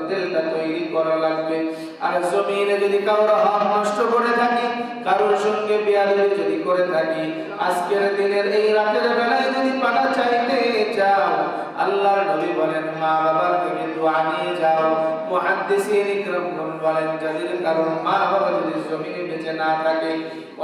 দিলটা তৈরি করা লাগবে। আর জমিনে যদি কারোর হক নষ্ট করে থাকি, কারোর সঙ্গে বেয়াদবি যদি করে থাকি, আজকের দিনের এই রাতের বেলায় যদি পানা চাইতে যাও, আল্লাহর নবী বলেন মা বাবার থেকে দোয়া নিয়ে যাও। মুহাদ্দিসিন ইকরামগণ বলেন যাদের কারণ মা বাবা যদি জমিনে বেঁচে না থাকে,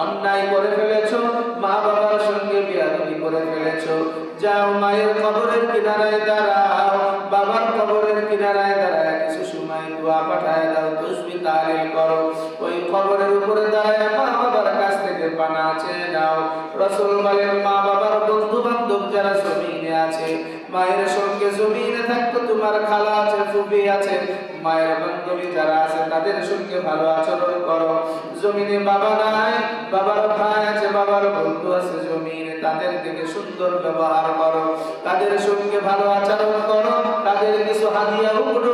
অন্যায় করে ফেলেছো, মা বাবার সঙ্গে বেয়াদবি করে ফেলেছো, যাও মায়ের কবরের কিনারায় দাঁড়াও, বাবার কবরের কিনারায় দাঁড়ায় কিছু সময় দোয়া পাঠায় দাও, তাসবিহ তাহলিল করো। ওই কবরের উপরে দাঁড়ায় মা বাবার কাছ থেকে পানা চেয়ে নাও। রাসূল বলেন মা বাবার বন্ধু বান্ধব যারা জমিনে আছে, মায়ের সঙ্গে জমিনে থাকতো তোমার খালা আছে, ফুফি আছে, মায়ের বান্ধবী যারা আছে তাদের সঙ্গে ভালো আচরণ করো। জমিনে বাবা নাই, বাবার ভাই আছে, বাবার বন্ধু আছে জমিনে, তাদের থেকে সুন্দর ব্যবহার করো, তাদের সঙ্গে ভালো আচরণ করো, তাদের কিছু হাদিয়া উপহার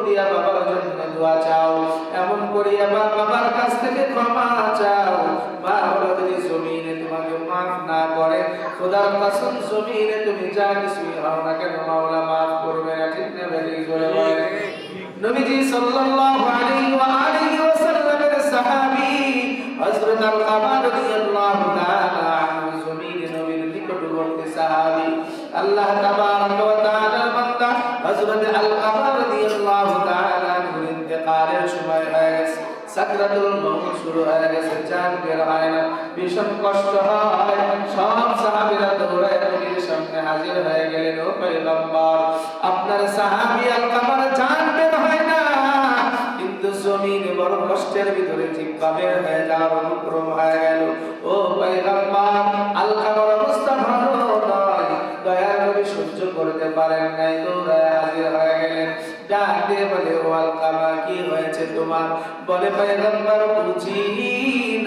দিয়া বাবার জন্য দোয়া চাও। এমন করিয়া বাবার কাছ থেকে ক্ষমা চাও। বাবা যদি জমিনে তোমাকে মাফ না করে, খোদার কসম জমিনে তুমি যা কিছুই হও না কেন মাওলা মাফ করবে না। ঠিক না বেশি জোরে বলেন। নবীজি সাল্লাল্লাহু আলাইহি ওয়া আলিহি ওয়াসাল্লামের সাহাবী হযরত আল-কামা রাদিয়াল্লাহু তাআলা আনহু জমিনে নবীর নিকটবর্তী সাহাবী, আল্লাহ তাবারক ওয়া তাআলার বান্দা হযরত আল-কামা রাদিয়াল্লাহু তাআলা আনহু ইন্তেকালের সময় হয়ে গেছে, সাকরাতুল মউত শুরু হয়ে গেছে, জান বের হয় না, ভীষণ কষ্ট হয়। সব সাহাবীরা দৌড়ায় নবীর সামনে হাজির হয়ে গেলেন, ও পয়গম্বর আপনার সাহাবী আল-কামার জান বের হয় না, কিন্তু জমিনে বড় কষ্টের ভিতরে জিহ্বা বের হয়ে যাওয়ার অনুক্রম হয়ে গেল। ও পয়গম্বর আল-কামার অবস্থা ভালো নয়। দয়ার নবী সহ্য করতে পারেন নাই, দৌড়ায় হাজির হয়ে গেলেন। ডাক দিয়ে বলে ও আল-কামা কি হয়েছে তোমার? বলে পয়গম্বর বুঝি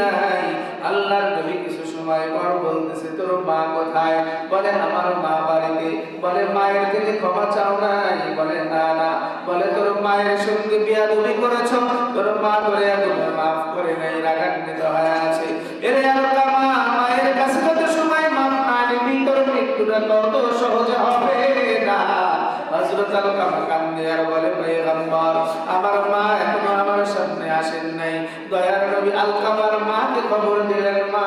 নাই। আল্লাহর নবী কিছু সময় পর বলতেছে তোর মা কোথায়? বলে আমার মা বাড়িতে। বলে মায়ের থেকে ক্ষমা চাও নাই? বলে না না। বলে তোর মায়ের সঙ্গে বেয়াদবি করেছ, তোর মা করে একদম মাফ করে নাই, রাগান্বিত হয়ে আছে। এরে আল-কামা মায়ের কাছে যত সময় মাফ না নিবি তোর মৃত্যুটা তত সহজে হবে না। হযরত আল-কামা কান্দে আর বলে পয়গম্বর আমার মা এখনো আমার সামনে আসেন নাই। দয়ার নবী আল-কামার মাকে খবর দিলেন মা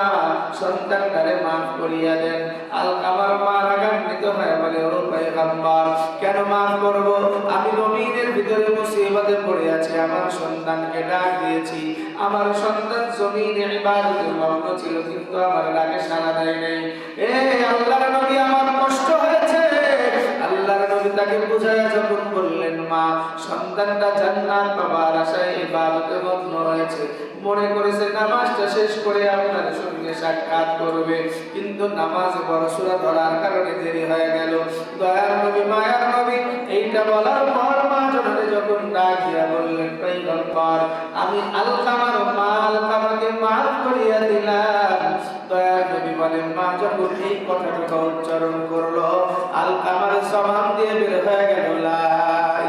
সন্তানটারে মাফ করিয়া দেন। আল-কামার মা রাগান্বিত হয়ে বলে ও পয়গম্বর কেন মাফ করব? আমি জমিনের ভিতরে মুসিবতে পড়ে আছি, আমার সন্তানকে ডাক দিয়েছি, আমার সন্তান জমিনে ইবাদতে মগ্ন ছিল কিন্তু আমার ডাকে সাড়া দেয় নাই। এ আল্লাহর নবী আমার কষ্ট হয়েছে। আল্লাহর নবী তাকে বুঝায়া যখন বললেন মা সন্তানটা জান্নাত পাবার আশায় ইবাদতে মগ্ন হয়েছে, মনে করেছে নামাজটা শেষ করে আপনার সঙ্গে সাক্ষাৎ করবে, কিন্তু নামাজে বড় সূরা ধরার কারণে দেরি হয়ে গেল। দয়ার নবী মায়ার নবী এইটা বলার পর মা জননী যখন ডাক দিয়া বললেন পয়গম্বর আমি আল-কামার মা আল-কামাকে মাফ করিয়া দিলাম। দয়ার নবী বলেন মা যখন এই কথাটা উচ্চারণ করলো আল-কামার জবান দিয়ে বের হয়ে গেল লা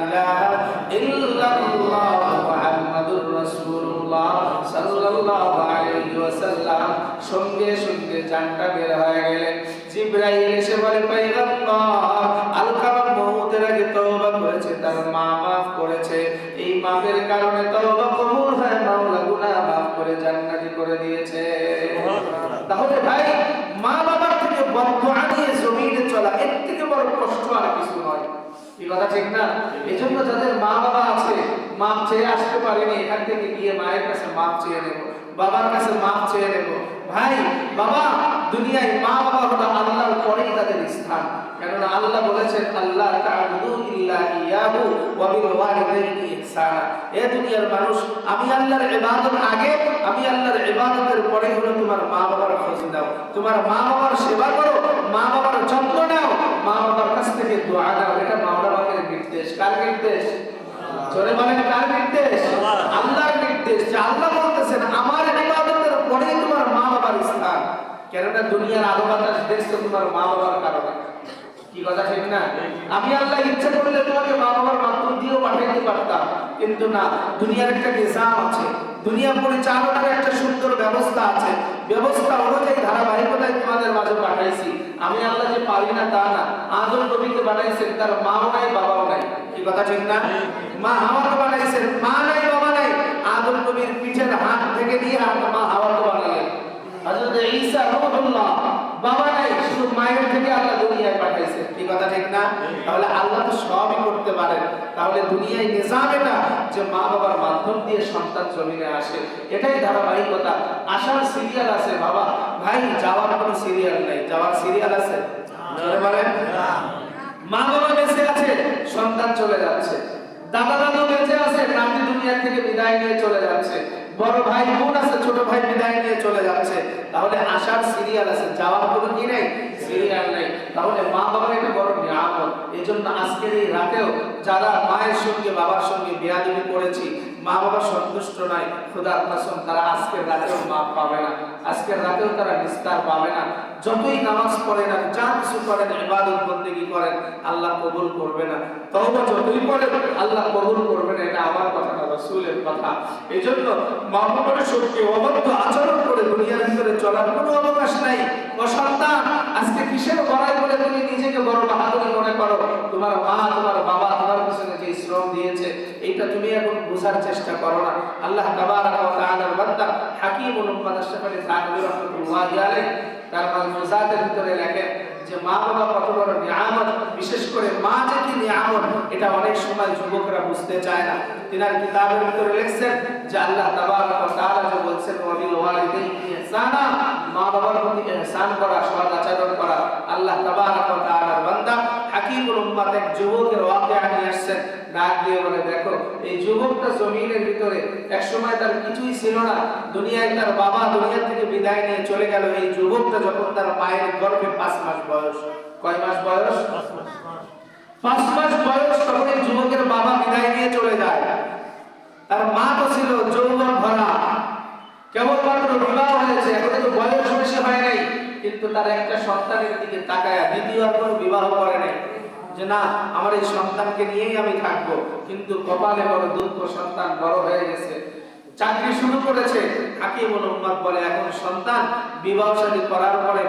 ইলাহা ইল্লাল্লাহ মুহাম্মাদুর রাসূলুল্লাহ সাল্লাল্লাহু আলাইহি ওয়াসাল্লাম। সঙ্গে সঙ্গে জানটা বের হয়ে গেলেন। জিবরাইল এসে বলে পয়গম্বর আল-কামা মউতের আগে তওবা করেছে, তার মা মাফ করেছে, এই মাফের কারণে তওবা কবুল হয়ে মাওলা গুনাহ মাফ করে জান্নাতি করে দিয়েছে। তাহলে ভাই মা বাবার থেকে বদদুআ নিয়ে জমিনে চলা এর থেকে বড় কষ্ট আর কিছু নয়। কি কথা ঠিক না? এজন্য যাদের মা বাবা আছে মাপ চেয়ে আসতে পারেনি, এখান থেকে গিয়ে মায়ের কাছে মাপ চেয়ে নেব, বাবার কাছে মাপ চেয়ে নেব। ভাই বাবা দুনিয়ায় মা বাবা হলো আল্লাহর পরেই তাদের স্থান। কেননা আল্লাহ বলেছেন আল্লাহ তা'বুদু ইল্লা ইয়াহু ওয়া বিল ওয়ালিদাইনি ইহসানা। এ দুনিয়ার মানুষ আমি আল্লাহর ইবাদত আগে, আমি আল্লাহর ইবাদতের পরে হলো তোমার মা বাবার খোঁজ নাও, তোমার মা বাবার সেবা করো, মা বাবার যত্ন নাও, মা বাবার কাছ থেকে দোয়া নাও। এটা মাওলা পাকের নির্দেশ। কার নির্দেশ? জোরে বলেন কার নির্দেশ? আল্লাহর নির্দেশ। যে আল্লাহ বলতেছেন আমার ইবাদতের পরেই তোমার মা বাবার স্থান। কেননা দুনিয়ার আলো বাতাস দেখছো তোমার মা বাবার কারণে। কি কথা ঠিক না? আমি আল্লাহ ইচ্ছা করলে তোমাকে মা বাবার মাধ্যম দিয়েও পাঠাইতে পারতাম, কিন্তু না, দুনিয়ার একটা নিজাম আছে, দুনিয়া পরিচালনার একটা সুন্দর ব্যবস্থা আছে, ব্যবস্থা অনুযায়ী ধারাবাহিকতায় তোমাদের মাঝে পাঠাইছি। আমি আল্লাহ যে পারি না তা না। আদম নবীকে বানাইছেন, তার মাও নাই বাবাও নাই। কি কথা ঠিক না? মা আমাকে কথা ঠিক না? তাহলে আল্লাহ তো সবই করতে পারেন। তাহলে দুনিয়ায় নিজাম এটা যে মা বাবার মাধ্যম দিয়ে সন্তান জমিনে আসে, এটাই ধারাবাহিকতা। আসার সিরিয়াল আছে বাবা, ভাই যাওয়ার কোনো সিরিয়াল নেই। যাওয়ার সিরিয়াল আছে? বলেন। মা বাবা বেঁচে আছে, সন্তান চলে যাচ্ছে। দাদা দাদু বেঁচে আছে, নাতি দুনিয়া থেকে বিদায় নিয়ে চলে যাচ্ছে। বড় ভাই বোন আছে, ছোট ভাই বিদায় নিয়ে চলে যাচ্ছে। তাহলে আসার সিরিয়াল আছে, যাওয়ার কোনো কি নেই, সিরিয়াল নেই। তাহলে মা বাবার একটা বড় নিয়ামত। এই জন্য আজকের এই রাতেও যারা মায়ের সঙ্গে বাবার সঙ্গে বেয়াদবি করেছি, মা বাবা সন্তুষ্ট নয়, খোদার কসম তারা আজকের রাতেও মাপ পাবে না, আজকের রাতেও তারা নিস্তার পাবে না। যতই নামাজ পড়েন আর যা কিছু করেন, ইবাদত বন্দেগী করেন, আল্লাহ কবুল করবে না। তওবা যতই করেন, আল্লাহ কবুল করবে না। এটা আমার কথা না, রাসূলের কথা। এইজন্য মা বাবার সঙ্গে অবাধ্য আচরণ করে দুনিয়ার ভিতরে চলার কোনো অবকাশ নাই। ও সন্তান, আজকে কিসের বড়াই করে তুমি নিজেকে বড় বাহাদুরি মনে করো? তোমার মা, তোমার বাবা তোমার পিছনে যে শ্রম দিয়েছে, এইটা তুমি এখন বোঝার চেষ্টা করো না। আল্লাহ তাবারাক ওয়া তাআলার বান্দা হাকীমুল উম্মাহ আশরাফ আলী থানভী রাহমাতুল্লাহি আলাইহি তার মালফুজাতের ভিতরে লেখেন যে মা বাবা কত বড় নিয়ামত, বিশেষ করে মা যে কি নিয়ামত এটা অনেক সময় যুবকরা বুঝতে চায় না। তিনার কিতাবের ভিতরে লিখছেন যে আল্লাহ তাবারাক ওয়া তাআলা যে বলছেন ওয়াবিল ওয়ালিদাইনি ইহসানা, মা বাবার প্রতি ইহসান করা, সৎ আচরণ করা। আল্লাহ তাবারাক ওয়া তাআলার বান্দা হাকীমুল উম্মাহ এক যুবকের ওয়াকিয়া নিয়ে আসছেন, ডাক দিয়ে বলে দেখো এই যুবকটা জমিনের ভিতরে এক সময় তার কিছুই ছিল না, দুনিয়ায় তার বাবা দুনিয়া থেকে বিদায় নিয়ে চলে গেল। এই যুবকটা যখন তার মায়ের গর্ভে 5 মাস বয়স, কয় মাস বয়স? 5 মাস বয়স, তখন এই যুবকের বাবা বিদায় নিয়ে চলে যায়। তার মা তো ছিল যৌবন ভরা, কেবলমাত্র বিবাহ হয়েছে, এখন তো বয়স বেশি হয় নাই, কিন্তু তার একটা সন্তানের দিকে তাকায় দ্বিতীয়বার কোনো বিবাহ করে নাই যে না আমার এই সন্তানকে নিয়েই আমি থাকবো। কিন্তু কপালে বড় দুঃখ, সন্তান বড় হয়ে গেছে, চাকরি শুরু করেছে। হাকীমুল উম্মাহ বলে এখন সন্তান বিবাহ শাদী করার পরে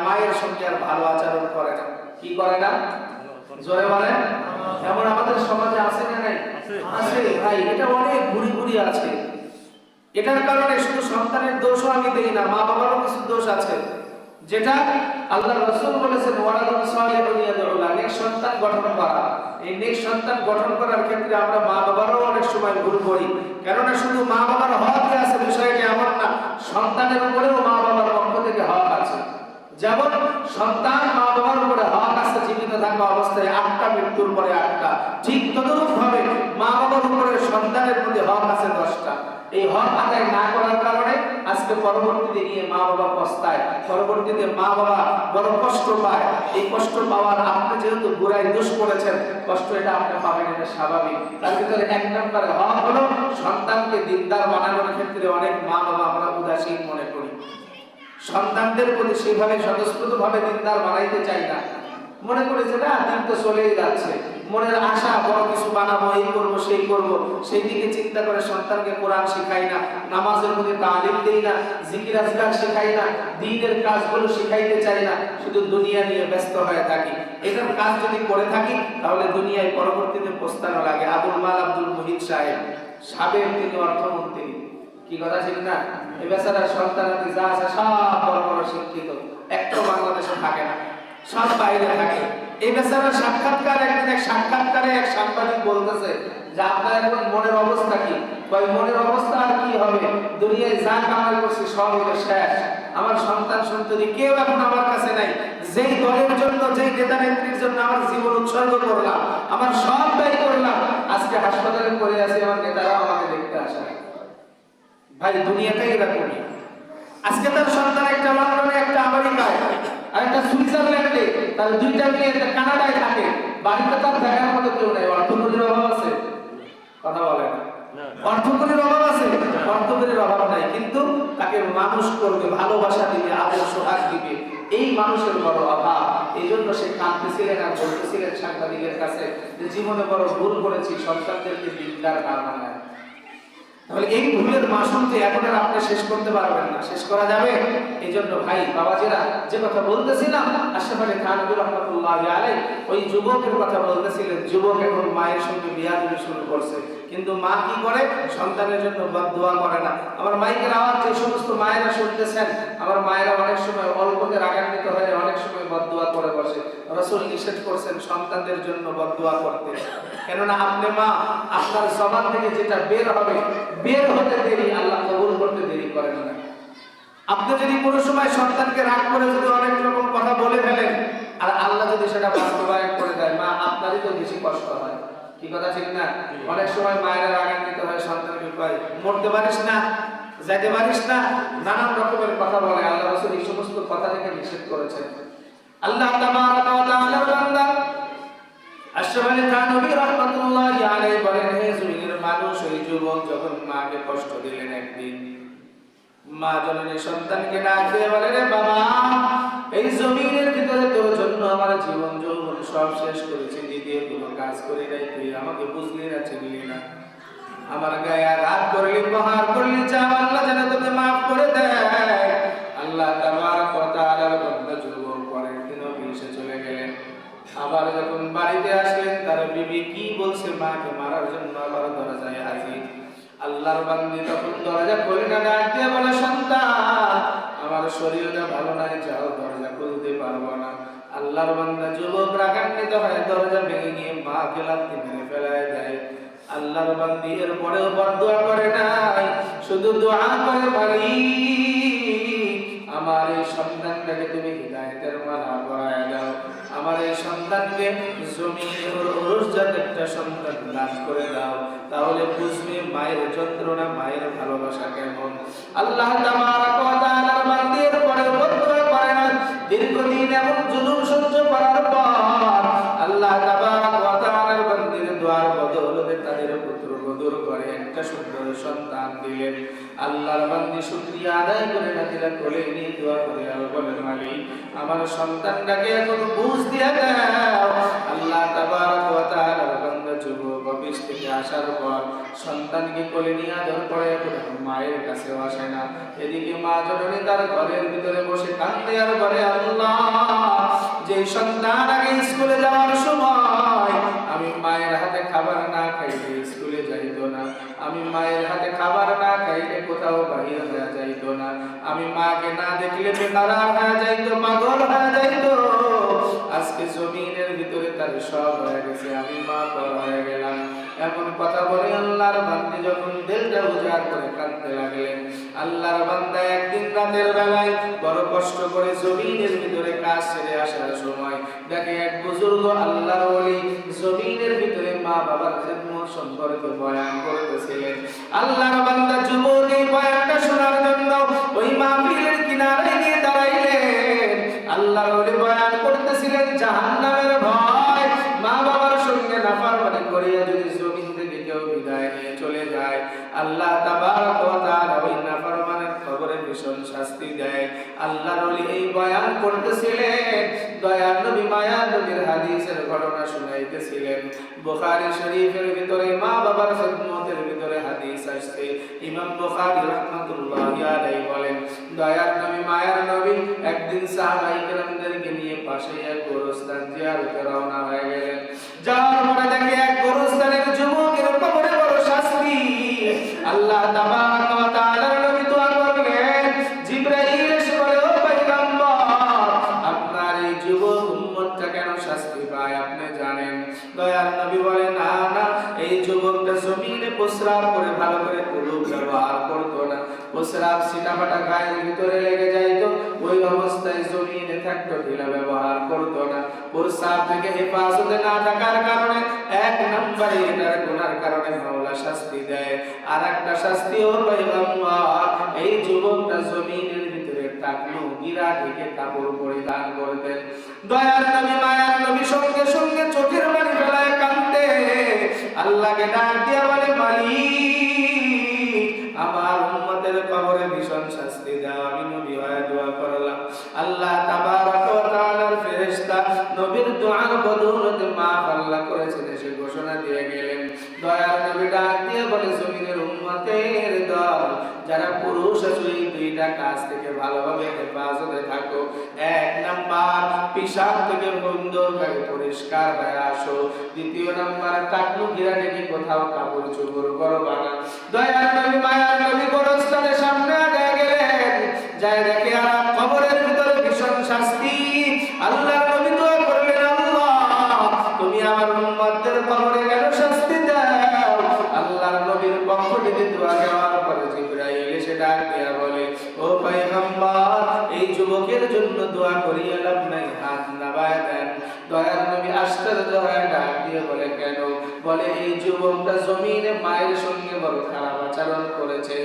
মায়ের সঙ্গে আর ভালো আচরণ করে না। কি করে না? জোরে বলেন। এমন আমাদের সমাজে আছে না নাই? আছে ভাই, এটা অনেক ঘুরি ঘুরি আছে। এটার কারণে শুধু সন্তানের দোষও আমি দেই না, মা বাবারও কিছু দোষ আছে, যেটা আল্লাহ রাসূল বলেছেন ওয়ালাদুন সালিহুন ইয়াদউ লা, নেক সন্তান গঠন করা। এই নেক সন্তান গঠন করার ক্ষেত্রে আমরা মা বাবারও অনেক সময় ভুল করি। কেননা শুধু মা বাবার হক আছে বিষয়টা এমন না, সন্তানের উপরেও মা বাবার পক্ষ থেকে হক আছে। যেমন সন্তান মা বাবার উপরে হক আছে জীবিত থাকা অবস্থায় 8টা, মৃত্যুর পরে 8টা, ঠিক তদরূপ ভাবে মা বাবার উপরে সন্তানের প্রতি হক আছে 10টা। এই হক আদায় না করার কারণে আজকে পরবর্তীতে গিয়ে মা বাবা পস্তায়, পরবর্তীতে মা বাবা বড় কষ্ট পায়। এই কষ্ট পাওয়ার আপনি যেহেতু বুড়াই দোষ করেছেন, কষ্ট এটা আপনি পাবেন, এটা স্বাভাবিক। তার ভিতরে 1 নম্বরে হক হলো সন্তানকে দিনদার বানানোর ক্ষেত্রে অনেক মা বাবা আমরা উদাসীন মনে করি, সন্তানদের প্রতি সেভাবে স্বতঃস্ফূর্তভাবে দিনদার বানাইতে চাই না। মনে করেছে না দিন তো চলেই যাচ্ছে, মনের আশা বড় কিছু বানাবো, এই করবো সেই করবো, সেই দিকে চিন্তা করে সন্তানকে কোরআন শেখাই না, নামাজের মধ্যে তালিম দেই না, জিকির আজকার শেখাই না, দ্বীনের কাজগুলো শেখাইতে চাই না, শুধু দুনিয়া নিয়ে ব্যস্ত হয়ে থাকি। এটার কাজ যদি করে থাকি তাহলে দুনিয়ায় পরবর্তীতে পস্তানো লাগে। আবুল মাল আব্দুল মুহিত সাহেব, সাবেক তিনি অর্থমন্ত্রী, কি কথা ঠিক না? এই বেচারা সন্তানাদি যা আছে সব বড় বড় শিক্ষিত, একটা বাংলাদেশে থাকে না, সব বাইরে থাকে। এই বেচারা সাক্ষাৎকার একদিন এক সাক্ষাৎকারে এক সাংবাদিক বলতেছে যে আপনার এখন মনের অবস্থা কি? কয় মনের অবস্থা আর কি হবে, দুনিয়ায় যা কামাই করছি সব হলো শেষ, আমার সন্তান সন্ততি কেউ এখন আমার কাছে নাই। যেই দলের জন্য, যেই নেতা নেত্রীর জন্য আমার জীবন উৎসর্গ করলাম, আমার সব ব্যয় করলাম, আজকে হাসপাতালে পড়ে আছি, আমার নেতারাও আমাকে দেখতে আসে না। ভাই দুনিয়াটাই এরকমই। আজকে তার সন্তান একটা লন্ডনে, একটা আমেরিকায়, আর একটা সুইজারল্যান্ডে, তার 2টা মেয়ে একটা কানাডায় থাকে, বাড়িতে তার দেখার মতো কেউ নেই। অর্থকরীর অভাব আছে? কথা বলে না। অর্থকরীর অভাব আছে? অর্থকরীর অভাব নাই, কিন্তু তাকে মানুষ করবে, ভালোবাসা দিবে, আদর সোহাগ দিবে, এই মানুষের বড় অভাব। এই জন্য সে কাঁদতেছিলেন আর বলতেছিলেন সাংবাদিকের কাছে যে জীবনে বড় ভুল করেছি, সন্তানদেরকে দিনদার না বানায়। তাহলে এই ভুলের মাসুলকে এখন আর আপনি শেষ করতে পারবেন না, শেষ করা যাবে? এই জন্য ভাই বাবাজিরা, যে কথা বলতেছিলাম আশরাফ আলী থানভী রাহমাতুল্লাহি আলাইহি, ওই যুবকের কথা বলতেছিলেন। যুবক এখন মায়ের সঙ্গে বিয়াদবি শুরু করছে, কিন্তু মা কি করে? সন্তানের জন্য বদদোয়া করে না। আমার মাইকের আওয়াজ যে সমস্ত মায়েরা শুনতেছেন, আমার মায়েরা অনেক সময় অল্পতে রাগান্বিত হয়ে অনেক সময় বদদোয়া করে বসে। রাসূল নিষেধ করছেন সন্তানদের জন্য বদদোয়া করতে, কেননা আপনি মা, আপনার জবান থেকে যেটা বের হবে, বের হতে দেরি, আল্লাহ কবুল করতে দেরি করেন না। আপনি যদি কোনো সময় সন্তানকে রাগ করে যদি অনেক রকম কথা বলে ফেলেন, আর আল্লাহ যদি সেটা বাস্তবায়ন করে দেয়, মা আপনারই তো বেশি কষ্ট হয়। কি কথা ঠিক না? অনেক সময় মায়েরা রাগান্বিত হয়, সন্তানকে কয় মরতে পারিস না, যাইতে পারিস না, নানান রকমের কথা বলে। আল্লাহ রাসূল এই সমস্ত কথা থেকে নিষেধ করেছেন। আল্লাহ তাবারাকা ওয়া তাআলার বান্দা আশরাফ আলী থানভী রাহমাতুল্লাহি আলাইহি বলেন, হে জমিনের মানুষ, ওই যুবক যখন মাকে কষ্ট দিলেন, একদিন মা জননী সন্তানকে ডাক দিয়ে বলে, রে বাবা, এই জমিনের ভিতরে তোর জন্য আমার জীবন যৌবন সব শেষ করেছি, দ্বিতীয় কোনো কাজ করি নাই, তুই আমাকে বুঝলি না, চিনলি না, আমার গায়ে আঘাত করলি, প্রহার করলি, চাও আল্লাহ যেন তোকে মাফ করে দেয়। আল্লাহ তাবারক ওয়া তাআলার বান্দা যুবক পরের দিন অফিসে চলে গেলেন। আবার যখন বাড়িতে আসলেন, তার বিবি কি বলছে মাকে মারার জন্য আবার দরজায় হাজির। আল্লাহর বান্দী তখন দরজা খুলে না, ডাক দিয়ে বলে, সন্তান, আমার শরীরটা ভালো নাই, যাও, দরজা খুলতে পারবো না। আল্লাহর বান্দা যুবক রাগান্বিত হয়ে দরজা ভেঙে গিয়ে মাকে লাথি মেরে ফেলায় দেয়। আল্লাহর বান্দী এর পরেও বদদোয়া করে নাই, শুধু দোয়া করে, মালিক, আমার এই সন্তানটাকে তুমি হিদায়াতের মালা পরায় দাও, আমার এই সন্তানকে জমিনের উরুসজাত একটা সন্তান দান করে দাও, তাহলে বুঝবে মায়ের যন্ত্রণা, মায়ের ভালোবাসা কেমন। আল্লাহ তাবারক ওয়া তাআলার বান্দির পরে বদদোয়া করে না। দীর্ঘদিন এমন জুলুম সহ্য করার পর আল্লাহ তাবারক ওয়া তাআলার বান্দির দোয়ার বদৌলতে তাদের পুত্র বদর করে একটা সুন্দর সন্তান দিলেন। আল্লাহর বান্দি শুকরিয়া আদায় করে নাতিরা কোলে নিয়ে দোয়া করে আর বলেন, মালিক, আমার সন্তানটাকে এখন বুঝ দিয়ে দাও। আল্লাহ তাবারক ওয়া তাআলার বান্দা যুবক অফিস থেকে আসার পর সন্তানকে কোলে নিয়ে আদর করে এখন মায়ের কাছেও আসে না। এদিকে মা জননী তার ঘরের ভিতরে বসে কাঁদে আর বলে, আল্লাহ, যে সন্তান আগে স্কুলে যাওয়ার সময় আমি মায়ের হাতে খাবার না খাইলে স্কুলে যাইতো না, আমি মায়ের হাতে খাবার না খাইলে কোথাও বাহির হয়ে যাইতো না, আমি মাকে না দেখলে বেকারা হয়ে যাইতো, পাগল হয়ে যাইতো, আজকে জমিনের ভিতরে তার সব হয়ে গেছে, আমি মা পর হয়ে গেলাম। এমন কথা বলে আল্লাহর বান্দা যখন দিলটা উজাড় করে কাঁদতে লাগলেন। আল্লাহর বান্দা একদিন রাতের বেলায় বড় কষ্ট করে জমিনের ভিতরে কাজ ছেড়ে আসার সময় দেখে এক বুজুর্গ আল্লাহর ওলি জমিনের ভিতরে মা বাবার খেদমত সম্পর্কে বয়ান করতেছিলেন। আল্লাহর বান্দা যুবক এই বয়ানটা শোনার জন্য ওই মাহফিলের কিনারে গিয়ে দাঁড়াইলেন। আল্লাহর ওলি বয়ান করতেছিলেন জাহান্নামের ভয়, মা বাবার সঙ্গে নাফরমানি করিয়া যদি জমিন থেকে কেউ বিদায় নিয়ে চলে যায়, আল্লাহ তাবারক ওয়া তাআলা ওই নাফরমানের কবরে ভীষণ শাস্তি দেয়। আল্লাহর ওলি এই বয়ান করতেছিলেন, দয়ার নবী মায়ার নবীর হাদিসের ঘটনা শুনাইতেছিলেন। বুখারী শরীফের ভিতরে মা বাবার খিদমতের ভিতরে হাদিস আসছে। ইমাম বুখারী রাহমাতুল্লাহি আলাইহি বলেন, দয়ার নবী মায়ার নবী একদিন সাহাবায়ে কেরামদেরকে নিয়ে পাশে এক গোরস্থান জিয়ারতে রওনা হয়ে গেলেন। যাওয়ার পরে দেখে এক গোরস্থানের যুবকের কবরে বড় শাস্তি। আল্লাহ তাবারক ওয়া তাআলার নবী দোয়া করলেন, জিবরাইল এসে বলে, ও পয়গম্বর, আপনার এই যুবক উম্মতটা কেন শাস্তি পায় আপনি জানেন? দয়ার নবী বলেন, না না, এই যুবকটা জমিনে প্রস্রাব করে ভালো করে কুলুপ ব্যবহার করতো না, প্রস্রাব সিটাফাটা গায়ের ভিতরে লেগে যাইতো, ওই অবস্থায় জমিনে থাকতো, ঢিলা ব্যবহার করতো না। প্রস্রাব থেকে হেফাজতে না থাকার কারণে এক নম্বরে এটার গুনার কারণে মাওলা শাস্তি দেয়। আর একটা শাস্তি হলো পয়গম্বর, এই যুবকটা জমিনের ভিতরে টাকলু গিরা ঢেকে কাপড় পরিধান করতেন। দয়ার নবী মায়ার নবী সঙ্গে সঙ্গে চোখের পানি ফেলায় কাঁদতে আল্লাহকে ডাক দিয়া বলে, মালিক, আমার উম্মতের কবরে ভীষণ শাস্তি দাও, আমি নবী হয়ে দোয়া করলাম। আল্লাহ তাবারক ওয়া তাআলার ফেরেশতা নবীর দোয়ার বদৌলতে মাফ আল্লাহ করেছেন এসে ঘোষণা দিয়ে গেলেন। দয়ার নবী ডাক দিয়ে বলে, জমিনের উম্মতের দল, যারা পুরুষ আছো এই দুইটা কাজ থেকে ভালোভাবে হেফাজতে থাকো। এক নাম্বার, পেশাব থেকে সুন্দরভাবে পরিষ্কার হয়ে আসো। দ্বিতীয় নাম্বার, টাকলু গিরা থেকে কোথাও কাপড় চোপড় করবা না। দয়ার নবী মায়ার নবী গোরস্থানের সামনে আগে গেলেন, যায় দেখে আর কবরের ভিতরে ভীষণ শাস্তি। আল্লাহর নবী দোয়া করলেন, আল্লাহ তুমি আমার উম্মতদের কবরে কেন শাস্তি দাও? আল্লাহর নবীর পক্ষ থেকে দোয়া দেওয়ার পরে জিবরাইল এসে ডাক দিয়া বলে, ও পয়গম্বর, এই যুবকের জন্য দোয়া করিয়া লাভ নাই, হাত নামায় দেন। দয়ার নবী আশ্চর্য হয়ে ডাক দিয়ে বলে, কেন? বলে, এই যুবকটা জমিনে মায়ের সঙ্গে বড় খারাপ আচরণ করেছে,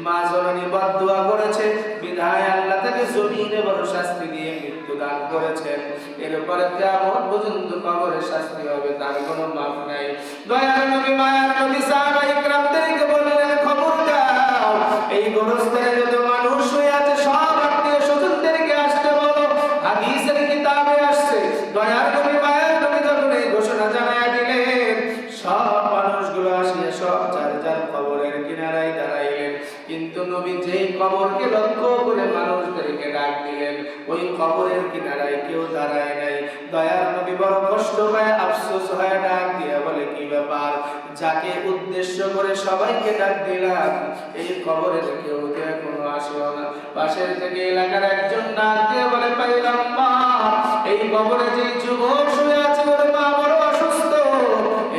মা জননী বদদুয়া করেছে, বিধায় আল্লাহ তাকে জমিনে বড় শাস্তি দিয়ে মৃত্যু দান করেছেন। এরপরে কিয়ামত পর্যন্ত কবরে শাস্তি হবে, তার কোনো মাফ নাই। দয়ার নবী মায়ার নবী সাহাবায়ে কেরামদেরকে বললেন, খবর দাও, এই গোরস্থানে যত মানুষ হয়ে আছে সব আত্মীয় স্বজনদেরকে আসতে বলো। হাদিসের কিতাবে আসছে, দয়ার নবী মায়ার নবী যখন এই ঘোষণা জানায় দিলেন, সব মানুষগুলো আসিয়া সব যার যার কবরের কিনারায় দাঁড়াইলেন। কিন্তু নবী যেই কবরকে লক্ষ্য করে মানুষদেরকে ডাক দিলেন, ওই কবরের কিনারায় কেউ দাঁড়ায় নাই। দয়ার নবী বড় কষ্ট পায়, আফসোস হয়, ডাক দিয়া বলে, কি ব্যাপার, যাকে উদ্দেশ্য করে সবাইকে ডাক দিলাম এই কবরের কেউ তো এখনো আসলো না। পাশের থেকে এলাকার একজন ডাক দিয়ে বলে, পয়গম্বর, এই কবরে যে যুবক শুয়ে আছে ওর মা বড় অসুস্থ,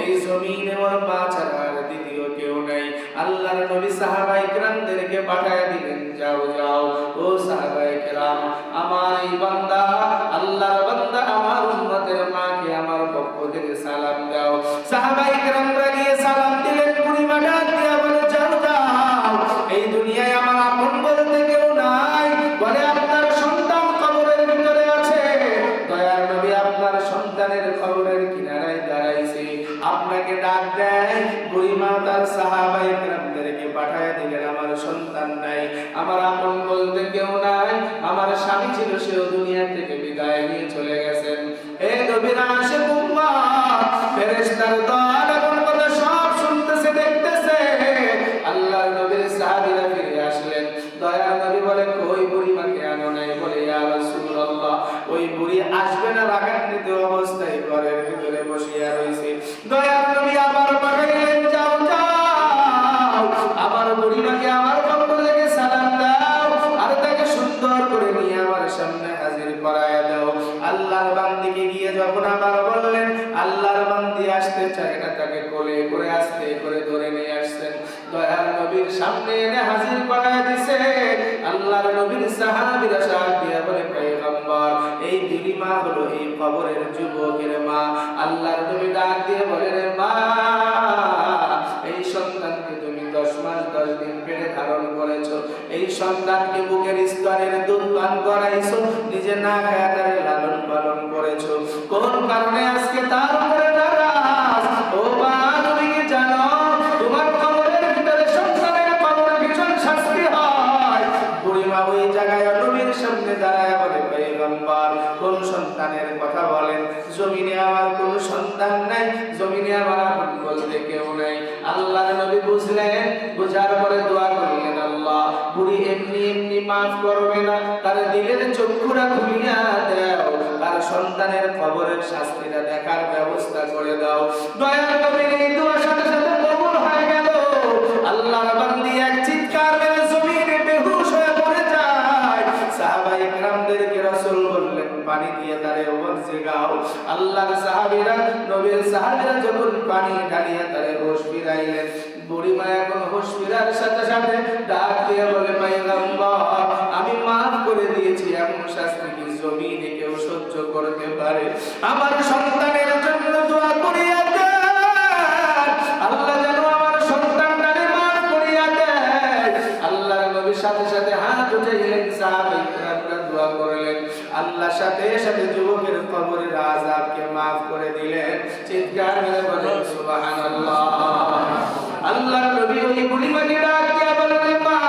এই জমিনে ওর মা ছাড়া আর দ্বিতীয় কেউ নাই। আল্লাহর নবী সাহাবায়ে কেরামদেরকে পাঠায় দিলেন, যাও যাও ও সাহাবায়ে কেরাম, আমার এই বান্দা, আল্লাহর বান্দা, আমার উম্মতের মাকে আমার পক্ষ থেকে সালাম দাও। সাহাবায়ে কেরামরা গিয়ে সালাম দিলেন। বুড়িমা ডাক দিয়া বলে, যাও যাও, এই দুনিয়ায় আমার আপন বলতে কেউ নাই। বলে, আপনার সন্তান কবরের ভিতরে আছে। দয়ার নবী আপনার সন্তানের কবরের কিনারায় দাঁড়াইছে, আপনাকে ডাক দেয়। বুড়িমা তার সাহাবায়ে কেরামদেরকে পাঠায় দিলেন, আমার সন্তান নাই, আমার আপন বলতে কেউ নাই, আমার স্বামী ছিল, সেও দুনিয়া থেকে বিদায় নিয়ে চলে গেছেন। হে নবীর আশিক উম্মত, ফেরেশতার দল এমন কথা সব শুনতেছে, দেখতেছে। আল্লাহর নবীর সাহাবীরা ফিরে আসলেন। দয়ার নবী বলে, কই বুড়িমাকে আনো নাই? বলে, ইয়া রাসূলুল্লাহ, ওই বুড়ি আসবে না, রাগান্বিত অবস্থায় ঘরের ভিতরে বসিয়া রয়েছে। দয়ার নবী আবার পাঠাইলেন, যাও যাও, আমার বুড়িমাকে আমার পক্ষ থেকে সালাম দাও, আর তাকে সুন্দর করে নিয়ে আমার সামনে হাজির করায় দাও। আল্লাহর বান্দিকে গিয়ে যখন আবার বললেন, আল্লাহর বান্দি আসতে চায় না, তাকে কোলে করে আস্তে করে ধরে নিয়ে আসছেন, দয়ার নবীর সামনে এনে হাজির করায় দিছে। আল্লাহর নবীর সাহাবীরা সাথ দিয়া বলে, পয়গম্বর, এই বিবি মা হলো এই কবরের যুবকের মা। আল্লাহর নবী ডাক দিয়ে বলেন, মা, এই সন্তানকে তুমি 10 মাস 10 দিন পেটে ধারণ করেছো, এই সন্তানকে বুকের স্তনের দুধ পান করাইছো, নিজে না খায়া তারে লালন পালন করেছো, কোন কারণে আজকে তার উপরে নারাজ? ও মা, তুমি কি জানো তোমার কবরের ভিতরে সন্তানের কবরে ভীষণ শাস্তি হয়? বুড়িমা ওই জায়গায় নবীর সামনে দাঁড়ায় বলে, পয়গম্বর, কোন সন্তানের কথা বলেন? জমিনে আমার কোন সন্তান নাই, জমিনে আমার আপন বলতে কেউ নাই। আল্লাহর নবী বুঝলেন, বুঝার পরে দোয়া করলেন, আল্লাহ, বুড়ি এমনি এমনি মাফ করবে না, তার দিলের চক্ষুরা খুলিয়া দাও, তার সন্তানের কবরের শাস্তিটা দেখার ব্যবস্থা করে দাও। দয়ার নবীর এই দোয়া সাথে সাথে কবুল হয়ে গেল। আল্লাহর বান্দি এক চিৎকার মেরে জমিনে বেহুশ হয়ে পড়ে যায়। সাহাবায়ে কেরামদেরকে রাসূল বললেন, পানি দিয়ে তারে ওপর জাগাও। আল্লাহর সাহাবীরা, নবীর সাহাবীরা যখন পানি ঢালিয়া তারে হোশ ফিরাইলেন, বুড়িমা এখন হোশ ফিরার সাথে সাথে ডাক দিয়ে বলে, পয়গম্বর, আমি মাফ করে দিয়েছি, এমন শাস্তি কি জমিনে কেউ সহ্য করতে পারে? আমার সন্তানের জন্য দোয়া করিয়া দেন, আল্লাহ যেন আমার সন্তানটারে মাফ করিয়া দেয়। আল্লাহর নবীর সাথে সাথে হাত উঠাইলেন, সাহাবায়ে কেরামরা দোয়া করলেন, আল্লাহ সাথে সাথে যুবকের কবরের আযাবকে মাফ করে দিলেন। চিৎকার মেরে বলেন, সুবহানাল্লাহ। আল্লাহর নবী ওই বুড়িমাকে ডাক দিয়া বলেন, মা,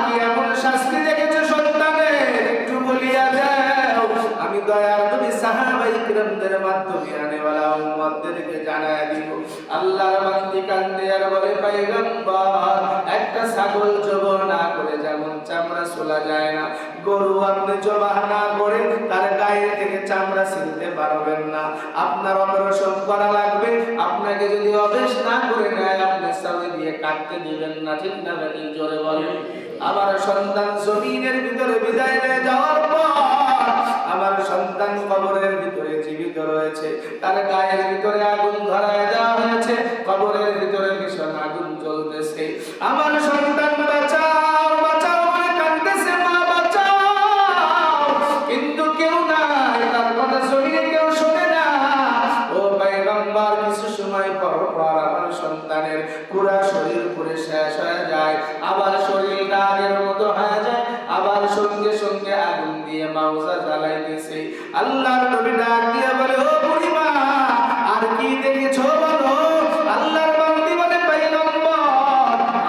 কি এমন শাস্তি দেখেছো সন্তানের? একটু বলিয়া দাও, আমি দয়ার নবী সাহাবায়ে কেরামদের মাধ্যমে আনেওয়ালা উম্মতদেরকে জানায় দিব। আল্লাহর বান্দি কান্দে আর বলে, পয়গম্বর, একটা একটা ছাগল জবাহ না করে যেমন চামড়া ছোলা যায় না, গরু আপনি জবাহ না করে তার গায়ে থেকে চামড়া ছিলতে পারবেন না। আপনার অপারেশন করা লাগবে, আপনাকে যদি অবেশ না করে নেয় আপনি সাথে দিয়ে কাটতে দিবেন না, ঠিক না ভাই? জোরে বলেন। আমার সন্তান জমিনের ভিতরে বিদায় নিয়ে যাওয়ার পর আমার সন্তান কবরের ভিতরে জীবিত রয়েছে, তার গায়ের ভিতরে আগুন ধরায় দেওয়া হয়েছে, কবরের ভিতরে ভীষণ আগুন জ্বলতেছে। আমার সন্তান বাঁচাও বাঁচাও বলে কাঁদতেছে, মা বাঁচাও, কিন্তু কেউ নাই, তার কথা জমিনে কেউ শোনে না। ও পয়গম্বর, কিছু সময় পর পর আমার সন্তানের পুরা শরীর পুরে শেষ হয়ে যায়, আবার শরীরটা আগের মতো হয়ে যায়, আবার সঙ্গে সঙ্গে আগুন দিয়ে মাউজা জ্বালাইতেছে। আল্লাহর নবী ডাক দিয়ে বলে, ও বুড়িমা, আর কি দেখেছো বলো? আল্লাহর বান্দি বলে, পয়গম্বর,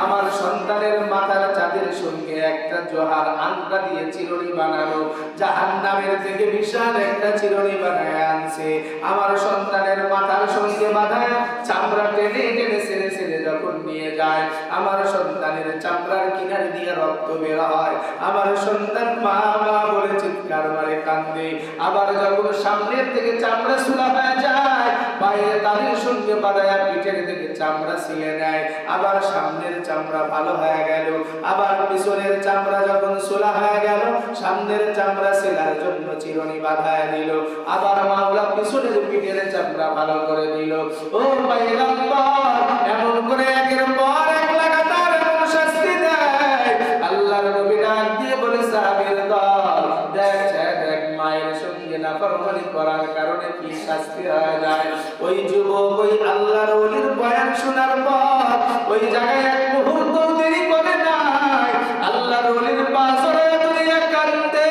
আমার সন্তানের মাথার চাঁদের সঙ্গে একটা জোহার আংটা দিয়ে চিরুনি বানানো, জাহান্নামের থেকে বিশাল একটা চিরুনি বানায় আনছে, আমার সন্তানের মাথার সঙ্গে বাঁধায় চামড়া টেনে টেনে ছেড়ে ছেড়ে যখন নিয়ে যায়, আমার সন্তানের চামড়ার কিনারে দিয়ে রক্ত বের হয়, আমার সন্তান মা মা বলে চিৎকার মারে কান্দে। আবার যখন সামনের থেকে চামড়া ছোলা হয়ে যায়, পায়ের তালির সঙ্গে বাঁধায়া পিঠের থেকে চামড়া ছিলে নেয়, আবার সামনের চামড়া ভালো হয়ে গেল, আবার পিছনের চামড়া যখন ছোলা হয়ে গেল, সামনের চামড়া ছেলার জন্য চিরুনি বাঁধায় দিল, আবার মাওলা পিছনের পিঠের চামড়া ভালো করে দিল। ও পয়গম্বর, এমন করে একের পর এক লাগাতার এমন শাস্তি দেয়। আল্লাহর নবী ডাক দিয়ে বলে, সাহাবীর দল, দেখ দেখ মায়ের সঙ্গে নাফরমানি করার কারণে কি শাস্তি হয়ে যায়। ওই যুবক ওই আল্লাহর ওলির বয়ান শোনার পর ওই জায়গায় এক মুহূর্ত দেরি করে নাই, আল্লাহর ওলির পাশে দুনিয়া কান্দে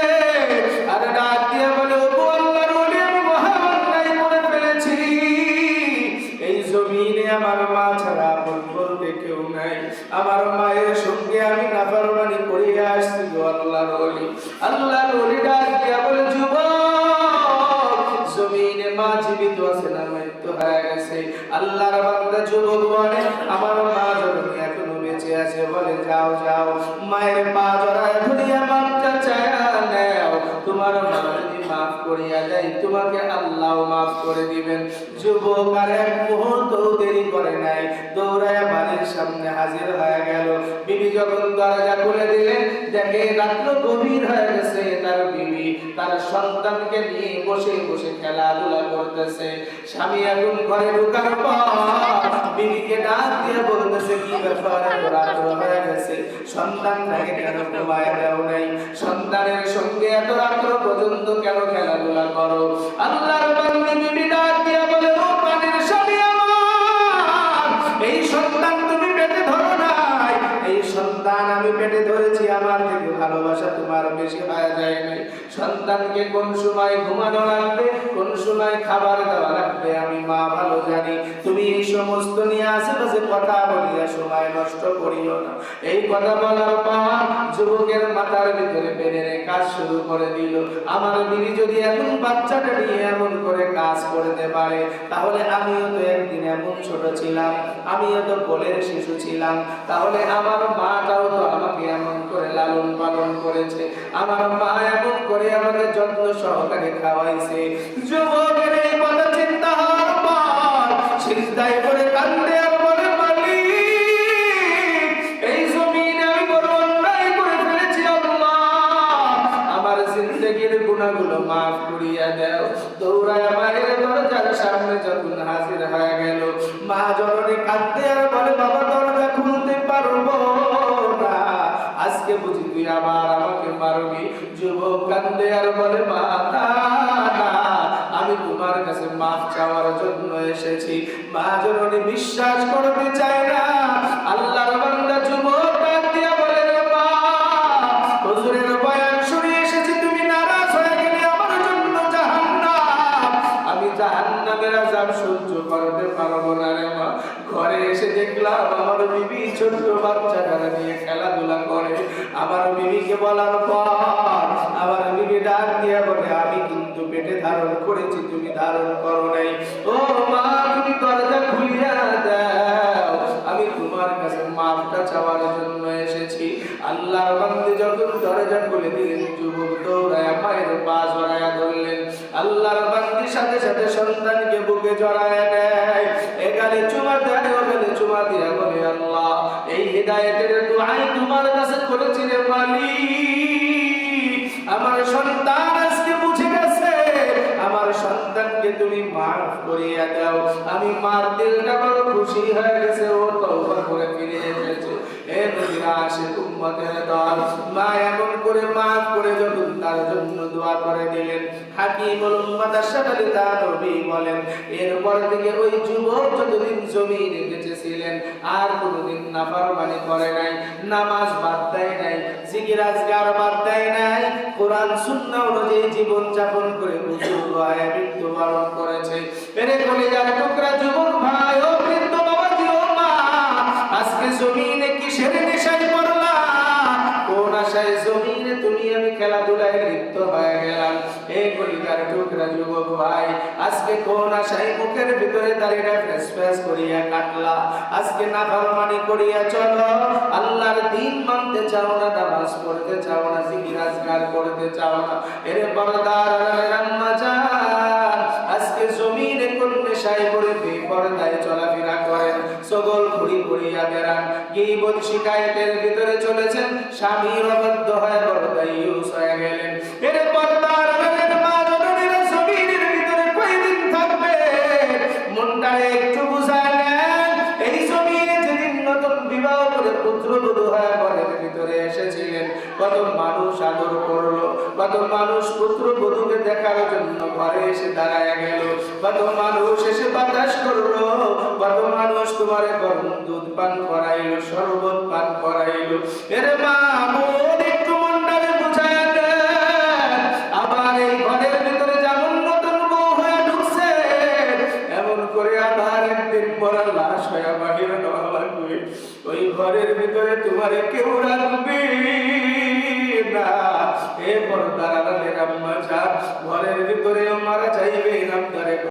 আর ডাক দিয়ে বলে, ও আল্লাহর ওলি, আমি মহা অন্যায় করে ফেলেছি, এই জমিনে আমার মা ছাড়া আপন বলতে কেউ নাই, আমার মায়ের সঙ্গে আমি নাফরমানি করে আসছি গো আল্লাহর ওলি। আল্লাহর ওলি ডাক দিয়ে বলে, যুবক, জমিনে মা জীবিত আছে না মৃত্যু হয়ে গেছে? আল্লাহর বান্দা যুবক বলে, আমার মা জননী এখনো বেঁচে আছে। বলে, যাও যাও, মায়ের পা জড়ায় ধরিয়া মাপটা চায়া নেও, তোমার মা যদি মাফ করিয়া দেয় তোমাকে আল্লাহ মাফ করে দিবেন। যুবক আর এক মুহূর্ত দেরি করে নাই, দৌড়ায়া বাড়ির সামনে হাজির হয়ে গেল। বিবি যখন দরজা খুলে দিলেন, দেখে রাত্র গভীর হয়ে গেছে, তার বিবি তার সন্তানকে নিয়ে বসে বসে খেলাধুলা করতেছে। স্বামী এখন ঘরে ঢোকার পর বিবিকে ডাক দিয়ে বলতেছে, কি ব্যাপার, এত রাত্র হয়ে গেছে, সন্তানটাকে কেন ঘুমায় দাও নাই? সন্তানের সঙ্গে এত রাত্র পর্যন্ত কেন খেলাধুলা করো? আল্লাহর বান্দা বিবি ডাক দিয়ে বলে, ও প্রাণের স্বামী আমার, এই সন্তান তুমি পেটে ধরো নাই, এই সন্তান আমি পেটে ধরেছি, আমার থেকে ভালোবাসা তোমার বেশি হয়ে যায় নাই। সন্তানকে কোন সময় ঘুমানো লাগবে, কোন সময় খাবার দেওয়া লাগবে আমি মা ভালো জানি। তুমি এই সমস্ত নিয়ে আশেপাশে কথা বলিয়া সময় নষ্ট করিও না। এই কথা বলার পর যুবকের মাথার ভিতরে বেড়ে কাজ শুরু করে দিল। আমার বিবি যদি এখন বাচ্চাটা নিয়ে এমন করে কাজ করতে পারে, তাহলে আমিও তো একদিন এমন ছোট ছিলাম, আমিও তো কোলের শিশু ছিলাম, তাহলে আমার মাটাও তো আমাকে এমন করে লালন পালন করেছে, আমার মা এমন করে আমাকে যত্ন সহকারে খাওয়াইছে। যুবকের এই কথা চিন্তা হওয়ার পর সিজদায় করে কান্দে আর বলে, মালিক, এই জমিনে আমি বড় অন্যায় করে ফেলেছি, আল্লাহ আমার জিন্দেগির গুনাহগুলো মাফ করিয়া দাও। দৌড়ায় মায়ের দরজার সামনে যখন হাজির হয়ে গেল, মা জননী কান্দে আর বলে, বাবা দরজা খুলতে পারবো না, আজকে বুঝি তুই আবার আমাকে মারবি? যুবক কান্দে আর বলে, মা না, আমি তোমার কাছে মাফ চাওয়ার জন্য এসেছি। মা জননী বিশ্বাস করতে চায় না। আল্লাহর বান্দা যুবক ডাক দিয়া বলে, মা, হুজুরের বয়ান শুনে এসেছি, তুমি নারাজ হয়ে গেলে আমার জন্য জাহান্নাম, আমি জাহান্নামের আযাব সহ্য করতে পারবো না রে মা। ঘরে এসে দেখলাম আমার বিবি ছোট্ট বাচ্চাটা নিয়ে খেলাধুলা করে। আমার বিবিকে বলার পর আমার বিবি ডাক দিয়া বলে, আমি কিন্তু পেটে ধারণ করেছি, তুমি ধারণ করো নাই। ও মা, তুমি দরজা খুলিয়া দাও, আমি তোমার কাছে মাফ মাপটা চাওয়ার জন্য এসেছি। আল্লাহর বান্দা যখন দরজা খুলে দিলেন, যুবক দৌড়ায় মায়ের পা জড়ায়া ধরলেন। আল্লাহর বান্দির সাথে সাথে সন্তানকে বুকে জড়ায় দেয়, এগালে চুমা দেয়, ওগালে চুমা দিয়া বলে, আল্লাহ এই হিদায়াতের দুআই তোমার কাছে করেছি রে মালিক। আমার সন্তান আজকে বুঝে গেছে, আমার সন্তানকে তুমি মাফ করিয়া দাও। আমি মার দিলটা বড় খুশি হয়ে গেছে, ও তওবা করে ফিরে এসেছে। এ নবীর আশিক উম্মতের দল, মা এমন করে মাফ করে যখন তার জন্য দোয়া করে দিলেন, হাকিমুল উম্মাত আশরাফ আলী থানভী বলেন, এরপর থেকে ওই যুবক যতদিন জমিনে বেঁচে ছিলেন আর কোনোদিন নাফরমানি করে নাই, নামাজ বাদ দেয় নাই, জিকির আজকার বাদ দেয় নাই, কোরআন সুন্নাহ অনুযায়ী জীবন যাপন করে বুজুর্গ হয়ে মৃত্যুবরণ করেছে। মেরে কলিজার টুকরা যুবক ভাই, ও বৃদ্ধ বাবাজি, ও মা, আজকে জমিনে কিসের নেশায় পড়লা? কোন আশায় জমিনে তুমি আমি খেলাধুলায় লিপ্ত হয়ে গেলাম? এই কলিজার টুকরা যুবক ভাই, আজকে কোন আশায় মুখের ভিতরে দাড়িটা ফেস ফেস করিয়া কাটলা? আজকে নাফরমানি করিয়া চলো, আল্লাহর দ্বীন মানতে চাও না, নামাজ পড়তে চাও না, জিকির আজকার করতে চাও না। এর পর্দার আম্মা জান, আজকে জমিনে কোন নেশায় পড়ে বেপরদায় চলাফেরা করেন, সগল ঘুরি ঘুরিয়া বেড়ান, গীবত শিকায়েতের ভিতরে চলেছেন, স্বামীর অবাধ্য হয়ে বড় দায়ুস হয়ে গেলেন। এর পর্দার মা জননীরা জমিনের ভিতরে কয়দিন থাকবে? মনটা একটু বুঝায় নেন। এই জমিনে যেদিন নতুন বিবাহ করে পুত্রবধূ হয়ে ঘরের ভিতরে এসেছিলেন, কত মানুষ আদর করলো, কত মানুষ পুত্রবধূকে দেখার জন্য ঘরে এসে দাঁড়ায় গেল, কত মানুষ এসে বাতাস করলো, কত মানুষ তোমার গরম দুধ পান করাইলো, শরবত পান করাইলো। এর মা বোন একটু মনটাকে বুঝায় দেন। আবার এই ঘরের ভিতরে যেমন নতুন বউ হয়ে ঢুকছে, এমন করে আবার একদিন পর লাশ হয়ে বাহির হওয়া লাগবে। ওই ঘরের ভিতরে তোমার কেউ রাখবে না। এ পর্দার আড়ালের আম্মা জান, ঘরের ভিতরে মারা যাইবে না।